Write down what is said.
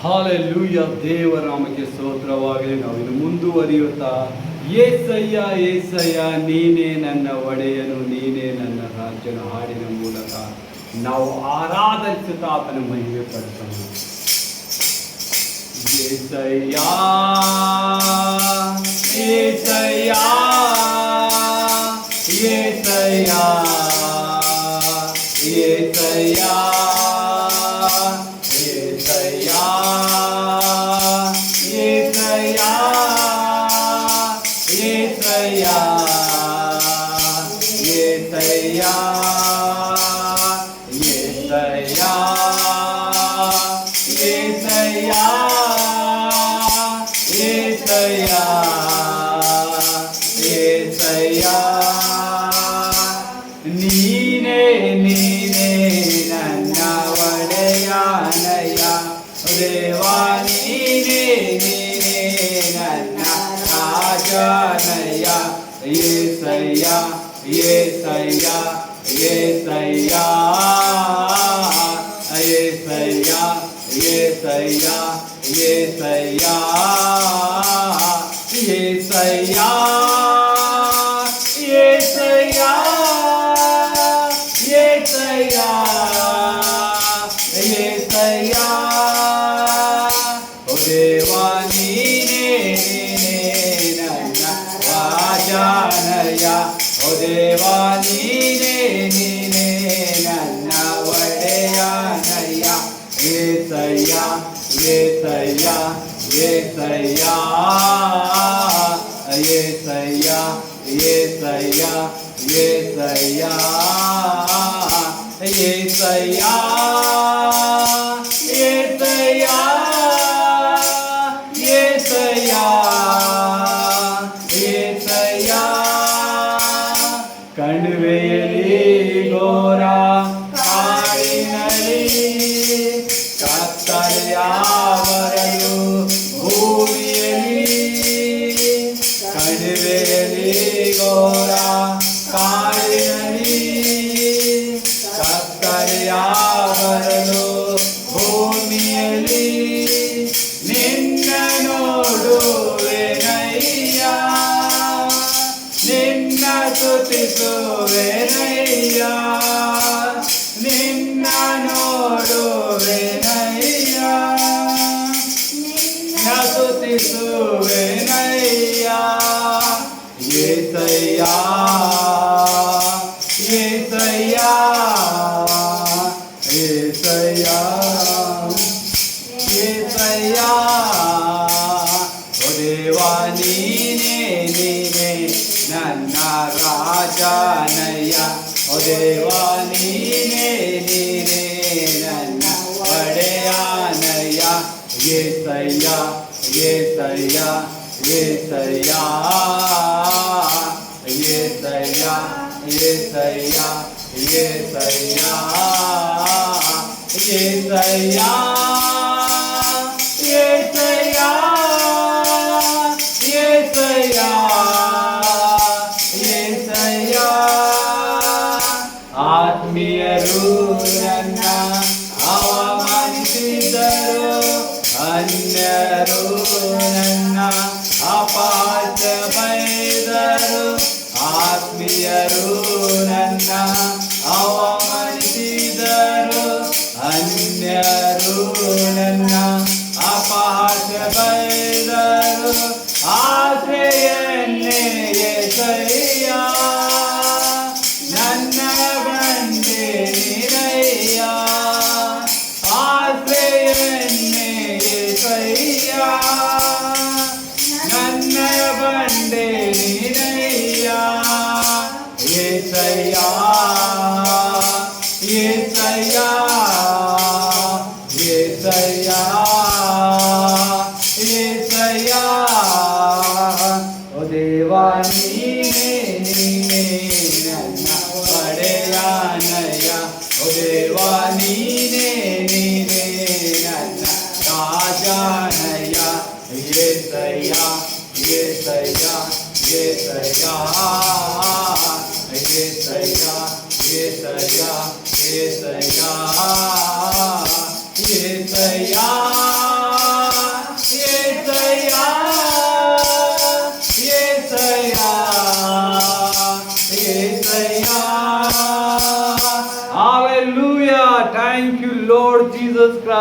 Hallelujah, ದೇವರಾಮಕ್ಕೆ ಸ್ತೋತ್ರವಾಗಲಿ. ನಾವಿನ್ನು ಮುಂದುವರಿಯುತ್ತಾ ಏಸಯ್ಯ ಏಸಯ್ಯ ನೀನೇ ನನ್ನ ಒಡೆಯನು, ನೀನೇ ನನ್ನ ರಾಜ್ಯನ ಹಾಡಿನ ಮೂಲಕ ನಾವು ಆರಾಧಿಸುತ್ತಾ ಆತನ ಮಹಿಮೆ ಪಡಿಸೋಣ. ಏಸಯ್ಯ ಏಸಯ್ಯ ಏಸಯ್ಯ ಏಸಯ್ಯ ನೀನೇ ನೀನೇ ನನ್ನ ಒಡೆಯನಯ್ಯ ದೇವಾ, ನೀನೇ ನೀನೇ ನನ್ನ ರಾಜನಯ್ಯ. ಏಸಯ್ಯ ಏಸಯ್ಯ ಏಸಯ್ಯ ಏಸಯ್ಯ ಏಸಯ್ಯ ಏಸಯ್ಯ ಏಸಯ್ಯ ಏಸಯ್ಯ ಏಸಯ್ಯ ಏಸಯ್ಯ ಓ ದೇವಾ, ನೀನೇ ನೀನೇ ನನ್ನ ರಾಜನಯ್ಯ. ಓ ದೇವಾ, ನೀನೇ ನೀನೇ ನನ್ನ ಒಡೆಯನಯ್ಯ. ಏಸಯ್ಯ ಏಸಯ್ಯ ಏಸಯ್ಯ ಏಸಯ್ಯ ಏಸಯ್ಯ ಏಸಯ್ಯ ಏಸಯ್ಯ ಏಸಯ್ಯ ಏಸಯ್ಯ ಏಸಯ್ಯ. ಕಣಿವೆಯಲ್ಲಿ ಘೋರ ಕಾಡಿನಲ್ಲಿ ಕತ್ತಲೆಯ ಬರಲು ಭೂಮಿಯಲ್ಲಿ, ಕಣಿವೆಯಲ್ಲಿ ಘೋರ ಕಾಡಿನಲ್ಲಿ ಕತ್ತಲೆಯ ಬರಲು ಭೂಮಿಯಲ್ಲಿ ನಿನ್ನ ನೋಡುವೆನಯ್ಯ, ನಿನ್ನ ಸ್ತುತಿಸುವೆನಯ್ಯ, ನಿನ್ನ ನೋಡುವೆನಯ್ಯ, ನಿನ್ನ ಸ್ತುತಿಸುವೆನಯ್ಯ. ಏಸಯ್ಯ ಏಸಯ್ಯ ಏಸಯ್ಯ ಏಸಯ್ಯ. ಓ ದೇವಾ, ನೀನೇ ನೀನೇ ನನ್ನ ರಾಜನಯ್ಯ. ಓ ದೇವಾ, ನೀನೇ ನೀನೇ ನನ್ನ ಒಡೆಯನಯ್ಯ. ಏಸಯ್ಯ ಏಸಯ್ಯ ಏಸಯ್ಯ ಏಸಯ್ಯ ಏಸಯ್ಯ ಏಸಯ್ಯ ಏಸಯ್ಯ ಏಸಯ್ಯ ಏಸಯ್ಯ ಏಸಯ್ಯ. ಆತ್ಮೀಯರು ನನ್ನ ಅವಮಾನಿಸಿದರು, ಅನ್ಯರು ನನ್ನ ಅಪಾರ್ಥ ಬೈದರು. ಆತ್ಮೀಯರು ನನ್ನ ಅವಮಾನಿಸಿದರು, ಅನ್ಯರು ನನ್ನ ಅಪಾರ್ಥ ಬೈದರು. ಆಶ್ರಯನ್ನೇ ಏಸಯ್ಯ, ನನ್ನ ಬಂಡೆ ನೀನಯ್ಯ. ಆಶ್ರಯನ್ನೇ ಏಸಯ್ಯ, ನನ್ನ ಬಂಡೆ ನೀನಯ್ಯ. ಏಸಯ್ಯ ಏಸಯ್ಯ ಏಸಯ್ಯ ಏಸಯ್ಯ. ಓ ದೇವಾ, ನೀನೇ ನೀನೇ ನನ್ನ ಒಡೆಯನಯ್ಯ. ಓ ದೇವಾ, ನೀನೇ ನೀನೇ ನನ್ನ ರಾಜನಯ್ಯ. ಏಸಯ್ಯ ಏಸಯ್ಯ ಏಸಯ್ಯ ಏಸಯ್ಯ ಏಸಯ್ಯ ಏಸಯ್ಯ ಏಸಯ್ಯ. Hallelujah. Thank you, Lord Jesus Christ.